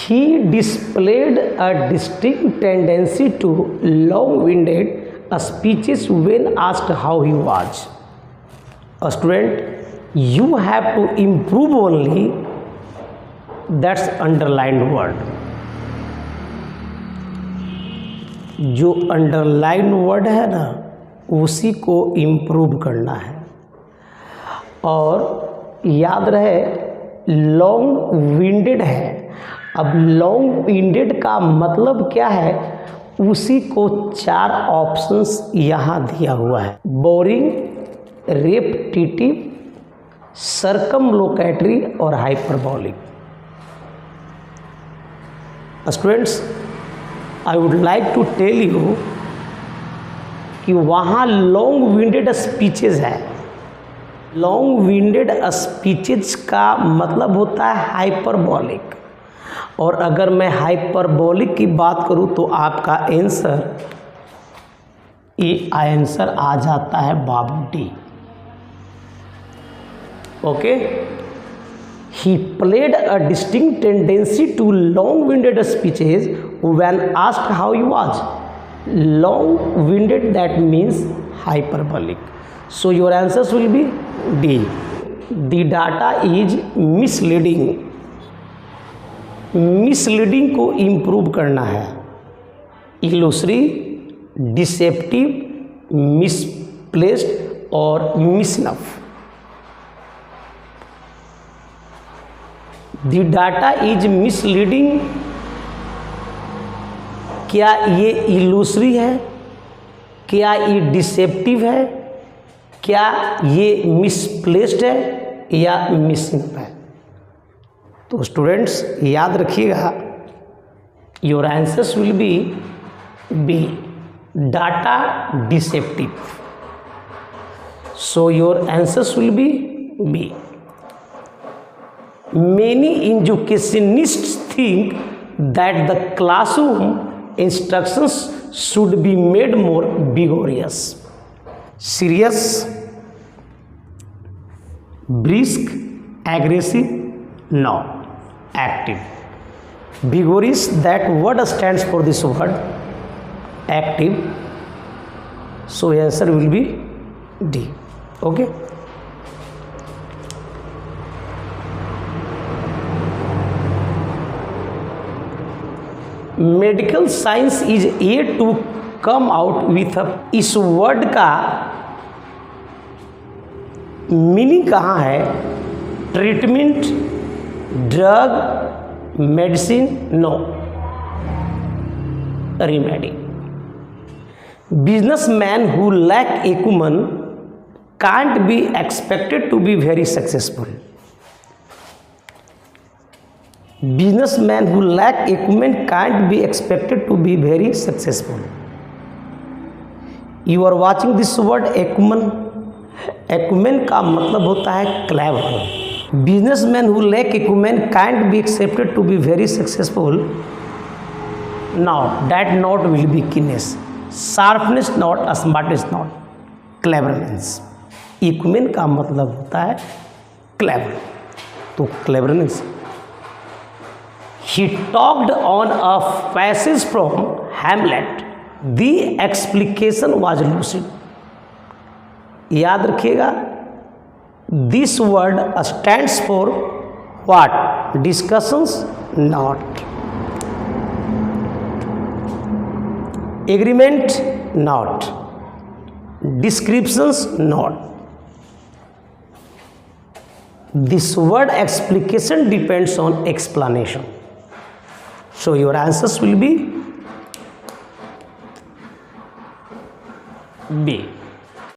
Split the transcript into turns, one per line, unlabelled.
He displayed a distinct tendency to long-winded speeches when asked how he was. A student, you have to improve only. That's underlined word. जो underline word है ना, उसी को improve करना है। और याद रहे लॉन्ग विंडेड है। अब लॉन्ग विंडेड का मतलब क्या है, उसी को 4 ऑप्शंस यहाँ दिया हुआ है। बोरिंग, रेपिटिटिव, सर्कमलोकेटरी और hyperbolic. Students, I would like to tell you कि वहाँ लॉन्ग विंडेड स्पीचेज है। लॉन्ग विंडेड स्पीचेज का मतलब होता है हाइपरबोलिक। और अगर मैं हाइपरबोलिक की बात करूं तो आपका आंसर आ जाता है बाबू D. Okay, he played a distinct tendency to long winded speeches when asked how he was. Long winded that means hyperbolic. So your answers will be D. The data is misleading. Misleading को improve करना है। Illusory, deceptive, misplaced और मिसनफ। The data is misleading, क्या ये इलूसरी है, क्या ये डिसेप्टिव है, क्या ये मिसप्लेस्ड है या मिसिंग है। तो स्टूडेंट्स याद रखिएगा, your answers will be B, data deceptive. So your answers will be B. Many educationists think that the classroom instructions should be made more vigorous. Serious, brisk, aggressive, no, active. Vigorous, that word stands for this word, active. So answer will be D. Okay. Medical science is yet to come out with. इस word का meaning कहाँ है? Treatment, drug, medicine, no, remedy. Businessman who lack acumen can't be expected to be very successful. Businessman who lack acumen can't be expected to be very successful. You are watching this word acumen. Acumen का मतलब होता है clever. Businessman who lack acumen can't be expected to be very successful. Now that note will be keenness. Sharpness not, smartness not. Cleverness. Acumen का मतलब होता है clever. तो cleverness. He talked on a passage from Hamlet. The explication was lucid. याद रखिएगा, this word stands for what? Discussions, not. Agreement, not. Descriptions, not. This word explication depends on explanation. So your answers will be B.